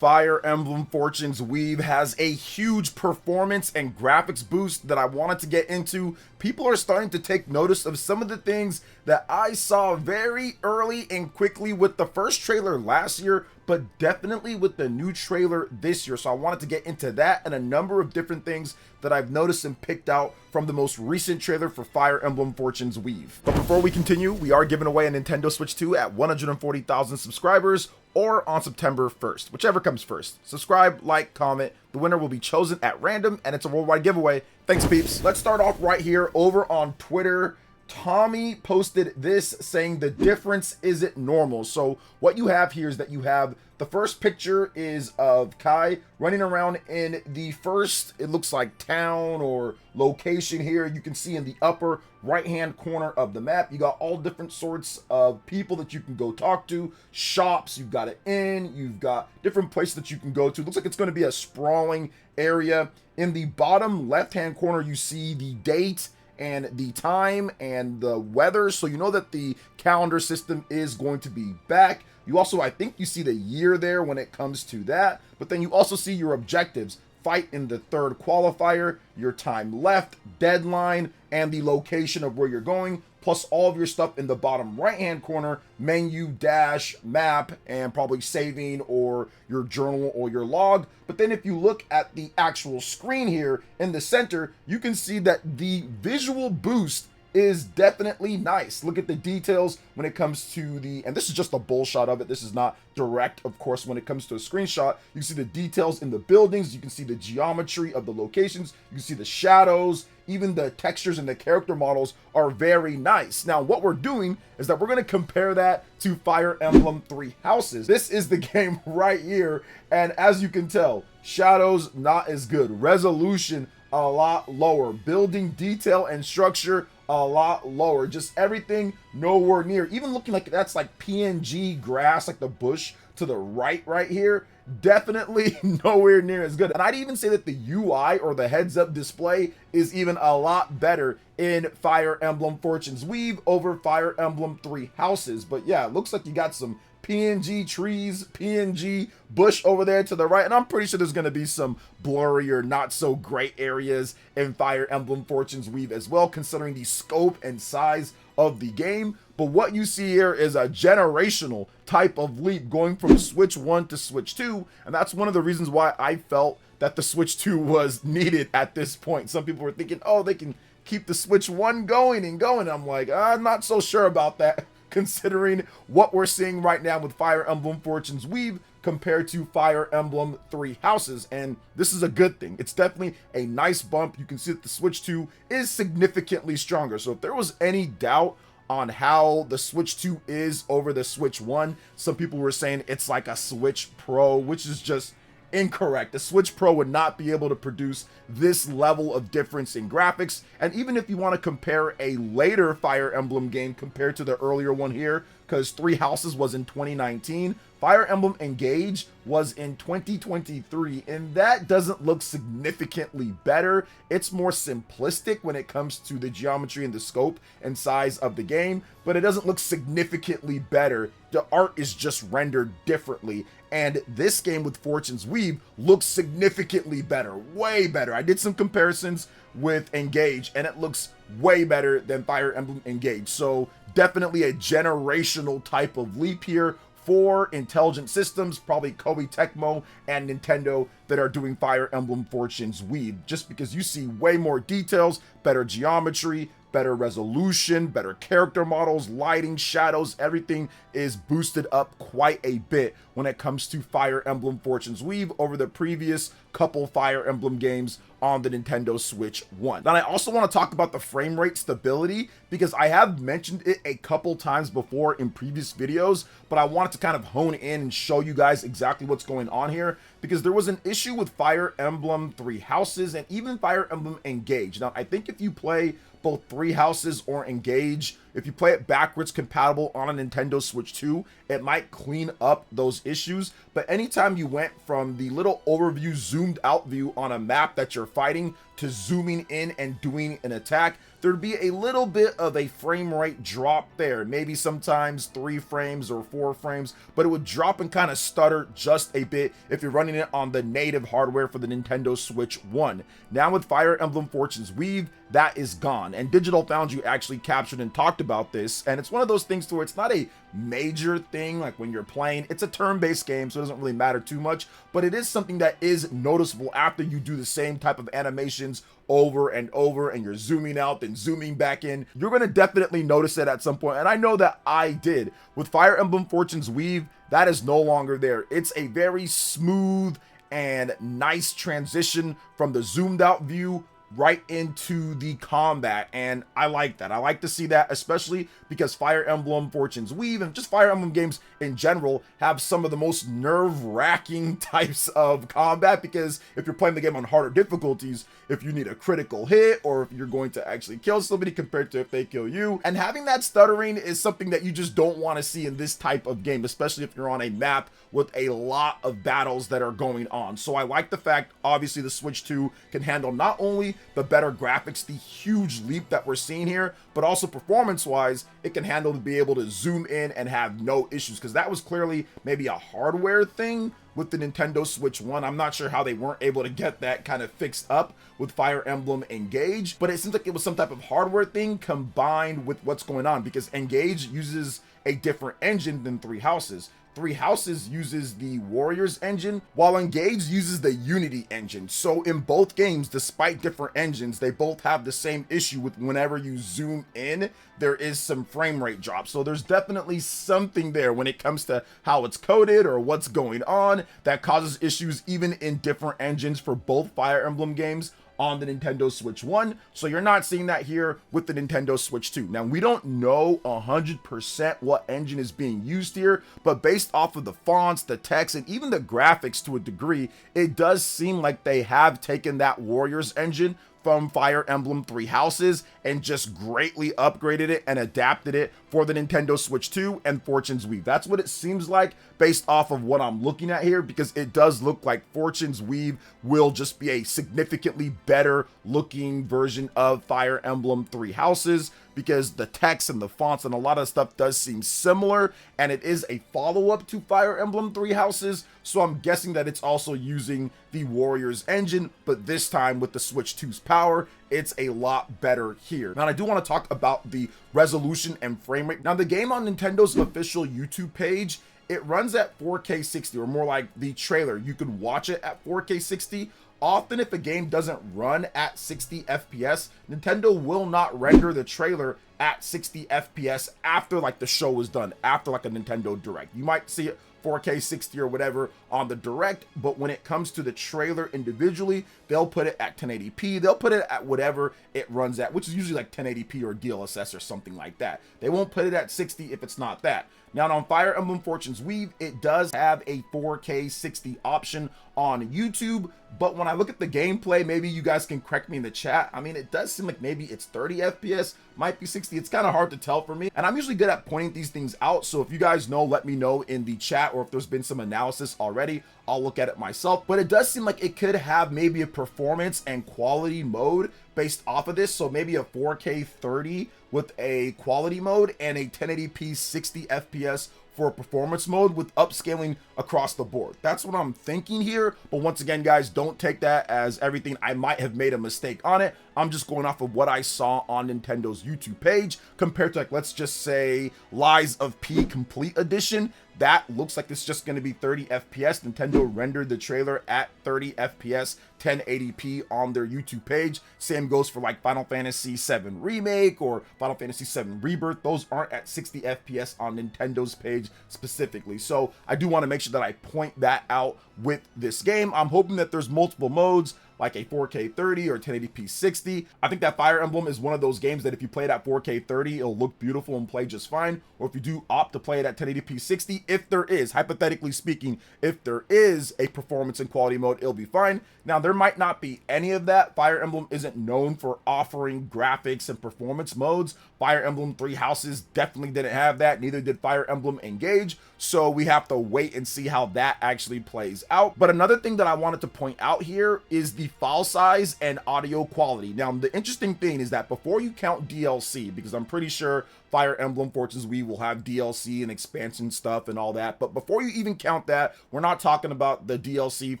Fire Emblem Fortune's Weave has a huge performance and graphics boost that I wanted to get into. People are starting to take notice of some of the things that I saw very early and quickly with the first trailer last year, but definitely with the new trailer this year. So I wanted to get into that and a number of different things that I've noticed and picked out from the most recent trailer for Fire Emblem Fortune's Weave. But before we continue, we are giving away a Nintendo Switch 2 at 140,000 subscribers or on September 1st, whichever comes first. Subscribe, like, comment. The winner will be chosen at random, and it's a worldwide giveaway. Thanks, peeps. Let's start off right here over on Twitter. Tommy posted this saying the difference isn't normal. So what you have here is that you have the first picture is of Kai running around in the first, it looks like town or location here. You can see in the upper right hand corner of the map, you got all different sorts of people that you can go talk to, shops, you've got an inn, you've got different places that you can go to. Looks like it's going to be a sprawling area. In the bottom left hand corner, you see the date and the time and the weather, so you know that the calendar system is going to be back. You also, I think you see the year there when it comes to that, but then you also see your objectives: fight in the third qualifier, your time left, deadline, and the location of where you're going, plus all of your stuff in the bottom right hand corner: menu, dash, map, and probably saving or your journal or your log. But then if you look at the actual screen here in the center, you can see that the visual boost is definitely nice. Look at the details when it comes to the, and this is just a bull shot of it, this is not direct, of course. When it comes to a screenshot, you can see the details in the buildings, you can see the geometry of the locations, you can see the shadows, even the textures and the character models are very nice. Now what we're doing is that we're going to compare that to Fire Emblem Three Houses. This is the game right here, and as you can tell, shadows not as good, resolution a lot lower, building detail and structure a lot lower, just everything nowhere near, even looking like that's like PNG grass, like the bush to the right here, definitely nowhere near as good. And I'd even say that the UI or the heads-up display is even a lot better in Fire Emblem Fortune's Weave over Fire Emblem Three Houses. But yeah, it looks like you got some PNG trees, PNG bush over there to the right, and I'm pretty sure there's going to be some blurry or not so great areas in Fire Emblem Fortune's Weave as well, considering the scope and size of the game. But what you see here is a generational type of leap going from Switch 1 to Switch 2, and that's one of the reasons why I felt that the Switch 2 was needed at this point. Some people were thinking, oh, they can keep the Switch 1 going and going. I'm like, I'm not so sure about that, considering what we're seeing right now with Fire Emblem Fortune's Weave compared to Fire Emblem Three Houses. And this is a good thing. It's definitely a nice bump. You can see that the Switch 2 is significantly stronger. So if there was any doubt on how the Switch 2 is over the Switch 1, some people were saying it's like a Switch Pro, which is just incorrect. The Switch Pro would not be able to produce this level of difference in graphics. And even if you want to compare a later Fire Emblem game compared to the earlier one here, because Three Houses was in 2019, Fire Emblem Engage was in 2023, and that doesn't look significantly better. It's more simplistic when it comes to the geometry and the scope and size of the game, but it doesn't look significantly better. The art is just rendered differently, and this game with Fortune's Weave looks significantly better, way better. I did some comparisons with Engage, and it looks way better than Fire Emblem Engage. So definitely a generational type of leap here for Intelligent Systems, probably Koei Tecmo and Nintendo, that are doing Fire Emblem Fortune's Weave, just because you see way more details, better geometry, better resolution, better character models, lighting, shadows, everything is boosted up quite a bit when it comes to Fire Emblem Fortune's Weave over the previous couple Fire Emblem games on the Nintendo Switch 1. Then I also want to talk about the frame rate stability, because I have mentioned it a couple times before in previous videos, but I wanted to kind of hone in and show you guys exactly what's going on here, because there was an issue with Fire Emblem Three Houses and even Fire Emblem Engage. Now, I think if you play both Three Houses or Engage, if you play it backwards compatible on a Nintendo Switch 2, it might clean up those issues. But anytime you went from the little overview zoomed out view on a map that you're fighting to zooming in and doing an attack, there'd be a little bit of a frame rate drop there, maybe sometimes 3 frames or 4 frames, but it would drop and kind of stutter just a bit if you're running it on the native hardware for the Nintendo Switch 1. Now with Fire Emblem Fortune's Weave, that is gone, and Digital Foundry actually captured and talked about this, and it's one of those things to where it's not a major thing like when you're playing. It's a turn-based game, so it doesn't really matter too much, but it is something that is noticeable after you do the same type of animations over and over, and you're zooming out then zooming back in. You're going to definitely notice it at some point, and I know that I did. With Fire Emblem Fortune's Weave, that is no longer there. It's a very smooth and nice transition from the zoomed out view right into the combat, and I like that. I like to see that, especially because Fire Emblem Fortune's Weave and just Fire Emblem games in general have some of the most nerve-wracking types of combat, because if you're playing the game on harder difficulties, if you need a critical hit or if you're going to actually kill somebody compared to if they kill you, and having that stuttering is something that you just don't want to see in this type of game, especially if you're on a map with a lot of battles that are going on. So I like the fact, obviously, the Switch 2 can handle not only the better graphics, the huge leap that we're seeing here, but also performance-wise, it can handle to be able to zoom in and have no issues, because that was clearly maybe a hardware thing with the Nintendo Switch 1. I'm not sure how they weren't able to get that kind of fixed up with Fire Emblem Engage, but it seems like it was some type of hardware thing combined with what's going on, because Engage uses a different engine than Three Houses. Three Houses uses the Warriors engine, while Engage uses the Unity engine. So in both games, despite different engines, they both have the same issue with whenever you zoom in, there is some frame rate drop. So there's definitely something there when it comes to how it's coded or what's going on that causes issues even in different engines for both Fire Emblem games on the Nintendo Switch 1. So you're not seeing that here with the Nintendo Switch 2. Now, we don't know 100% what engine is being used here, but based off of the fonts, the text, and even the graphics to a degree, it does seem like they have taken that Warriors engine from Fire Emblem Three Houses and just greatly upgraded it and adapted it for the Nintendo Switch 2 and Fortune's Weave. That's what it seems like based off of what I'm looking at here, because it does look like Fortune's Weave will just be a significantly better looking version of Fire Emblem Three Houses, because the text and the fonts and a lot of stuff does seem similar, and it is a follow-up to Fire Emblem Three Houses, so I'm guessing that it's also using the Warriors engine, but this time with the Switch 2's power, it's a lot better here. Now, I do want to talk about the resolution and frame rate. Now, the game on Nintendo's official YouTube page, it runs at 4K 60, or more like the trailer. You could watch it at 4K 60. Often, if a game doesn't run at 60 FPS, Nintendo will not render the trailer at 60 FPS after like the show is done, after like a Nintendo Direct. You might see it 4K 60 or whatever on the Direct, but when it comes to the trailer individually, they'll put it at 1080p. They'll put it at whatever it runs at, which is usually like 1080p or DLSS or something like that. They won't put it at 60 if it's not that. Now, on Fire Emblem Fortune's Weave, it does have a 4K 60 option on YouTube, but when I look at the gameplay, maybe you guys can correct me in the chat. I mean, it does seem like maybe it's 30 FPS, might be 60. It's kind of hard to tell for me, and I'm usually good at pointing these things out, so if you guys know, let me know in the chat, or if there's been some analysis already, I'll look at it myself. But it does seem like it could have maybe a performance and quality mode based off of this, so maybe a 4K 30 with a quality mode and a 1080p 60 FPS for a performance mode with upscaling across the board. That's what I'm thinking here, but once again, guys, don't take that as everything. I might have made a mistake on it. I'm just going off of what I saw on Nintendo's YouTube page compared to, like, let's just say Lies of P Complete Edition. That looks like it's just going to be 30 FPS. Nintendo rendered the trailer at 30 FPS, 1080p on their YouTube page. Same goes for like Final Fantasy VII Remake or Final Fantasy VII Rebirth. Those aren't at 60 FPS on Nintendo's page specifically. So I do want to make sure that I point that out with this game. I'm hoping that there's multiple modes, like a 4K 30 or 1080p 60. I think that Fire Emblem is one of those games that if you play it at 4K 30, it'll look beautiful and play just fine. Or if you do opt to play it at 1080p 60, if there is, hypothetically speaking, if there is a performance and quality mode, it'll be fine. Now, there might not be any of that. Fire Emblem isn't known for offering graphics and performance modes. Fire Emblem Three Houses definitely didn't have that. Neither did Fire Emblem Engage. So we have to wait and see how that actually plays out. But another thing that I wanted to point out here is the file size and audio quality. Now, the interesting thing is that before you count DLC, because I'm pretty sure Fire Emblem Fortune's Weave will have DLC and expansion stuff and all that, but before you even count that, we're not talking about the DLC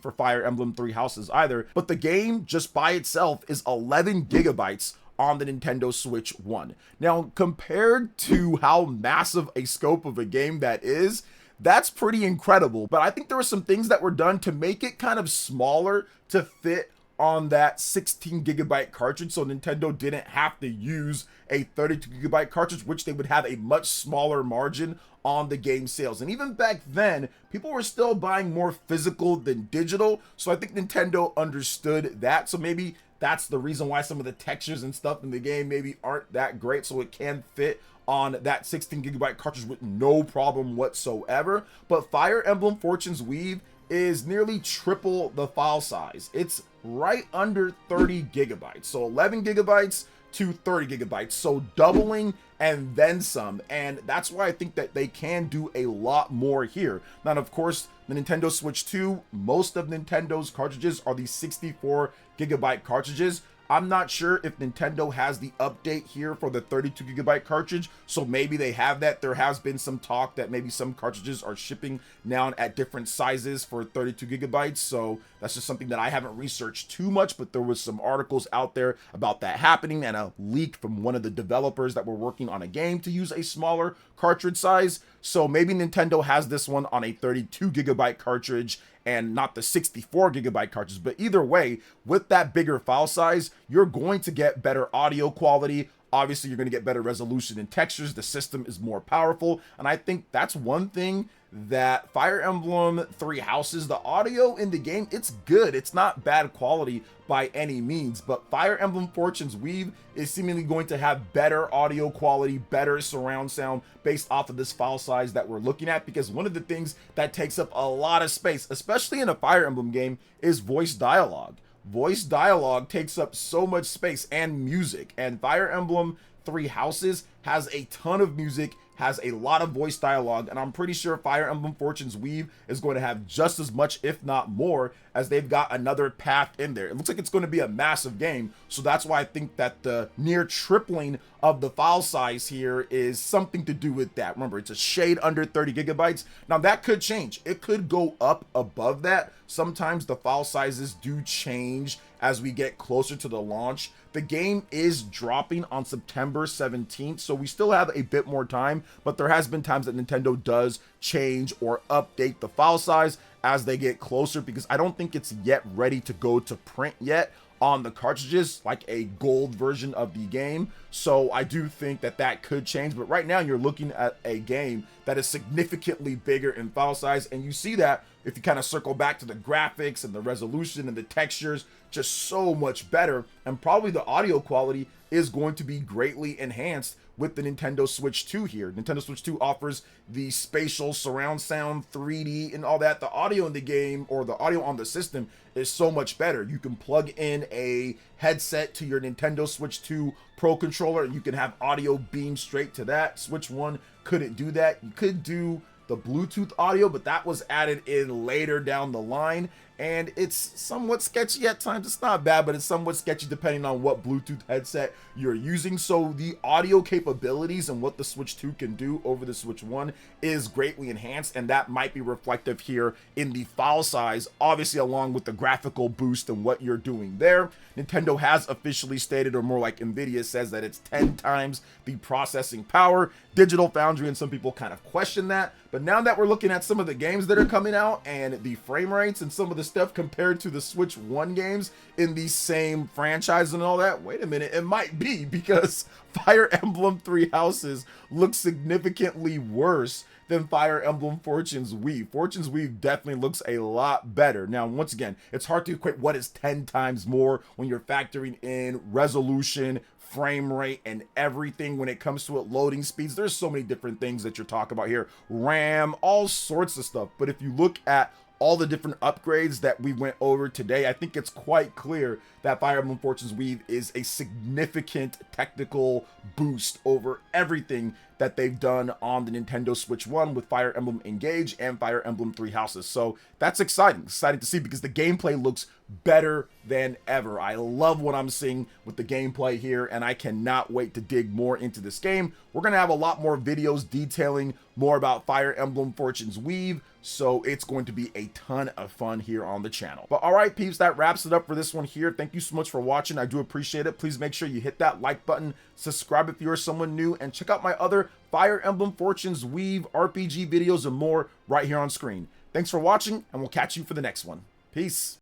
for Fire Emblem Three Houses either, but the game just by itself is 11 gigabytes on the Nintendo Switch 1. Now, compared to how massive a scope of a game that is, that's pretty incredible. But I think there were some things that were done to make it kind of smaller to fit on that 16 gigabyte cartridge, so Nintendo didn't have to use a 32 gigabyte cartridge, which they would have a much smaller margin on the game sales. And even back then, people were still buying more physical than digital, so I think Nintendo understood that. So maybe that's the reason why some of the textures and stuff in the game maybe aren't that great, so it can fit on that 16 gigabyte cartridge with no problem whatsoever. But Fire Emblem Fortune's Weave is nearly triple the file size. It's right under 30 gigabytes. So 11 gigabytes to 30 gigabytes. So doubling and then some. And that's why I think that they can do a lot more here. Now, of course, the Nintendo Switch 2, most of Nintendo's cartridges are the 64 gigabyte cartridges. I'm not sure if Nintendo has the update here for the 32 gigabyte cartridge, so maybe they have that. There has been some talk that maybe some cartridges are shipping now at different sizes for 32 gigabytes, so that's just something that I haven't researched too much, but there was some articles out there about that happening and a leak from one of the developers that were working on a game to use a smaller cartridge size. So maybe Nintendo has this one on a 32 gigabyte cartridge and not the 64 gigabyte cartridge. But either way, with that bigger file size, you're going to get better audio quality. Obviously, you're going to get better resolution and textures. The system is more powerful. And I think that's one thing that Fire Emblem Three Houses, the audio in the game, it's good. It's not bad quality by any means, but Fire Emblem Fortune's Weave is seemingly going to have better audio quality, better surround sound based off of this file size that we're looking at, because one of the things that takes up a lot of space, especially in a Fire Emblem game, is voice dialogue. Voice dialogue takes up so much space, and music, and Fire Emblem Three Houses has a ton of music, has a lot of voice dialogue, and I'm pretty sure Fire Emblem Fortune's Weave is going to have just as much, if not more, as they've got another path in there. It looks like it's going to be a massive game, so that's why I think that the near tripling of the file size here is something to do with that. Remember, it's a shade under 30 gigabytes. Now, that could change. It could go up above that. Sometimes the file sizes do change as we get closer to the launch. The game is dropping on September 17th, so we still have a bit more time, but there has been times that Nintendo does change or update the file size as they get closer, because I don't think it's yet ready to go to print yet on the cartridges, like a gold version of the game. So I do think that that could change, but right now you're looking at a game that is significantly bigger in file size, and you see that if you kind of circle back to the graphics and the resolution and the textures, just so much better. And probably the audio quality is going to be greatly enhanced with the Nintendo Switch 2 here. Nintendo Switch 2 offers the spatial surround sound, 3D and all that. The audio in the game, or the audio on the system, is so much better. You can plug in a headset to your Nintendo Switch 2 Pro controller and you can have audio beam straight to that. Switch 1 couldn't do that. You could do the Bluetooth audio, but that was added in later down the line, and it's somewhat sketchy at times. It's not bad, but it's somewhat sketchy depending on what Bluetooth headset you're using. So the audio capabilities and what the Switch 2 can do over the Switch 1 is greatly enhanced, and that might be reflective here in the file size, obviously along with the graphical boost and what you're doing there. Nintendo has officially stated, or more like Nvidia says, that it's 10 times the processing power. Digital Foundry and some people kind of question that, but now that we're looking at some of the games that are coming out and the frame rates and some of the stuff compared to the Switch 1 games in the same franchise and all that, wait a minute, it might be, because Fire Emblem Three Houses looks significantly worse than Fire Emblem Fortune's Weave. Fortune's Weave definitely looks a lot better. Now, once again, it's hard to equate what is 10 times more when you're factoring in resolution, frame rate, and everything when it comes to it, loading speeds. There's so many different things that you're talking about here. RAM, all sorts of stuff. But if you look at all the different upgrades that we went over today, I think it's quite clear that Fire Emblem Fortune's Weave is a significant technical boost over everything that they've done on the Nintendo Switch 1 with Fire Emblem Engage and Fire Emblem Three Houses. So that's exciting to see, because the gameplay looks better than ever. I love what I'm seeing with the gameplay here, and I cannot wait to dig more into this game. We're going to have a lot more videos detailing more about Fire Emblem Fortune's Weave, so it's going to be a ton of fun here on the channel. But all right, peeps, that wraps it up for this one here. Thank you so much for watching. I do appreciate it. Please make sure you hit that like button, subscribe if you're someone new, and check out my other Fire Emblem Fortune's Weave RPG videos and more right here on screen. Thanks for watching, and we'll catch you for the next one. Peace.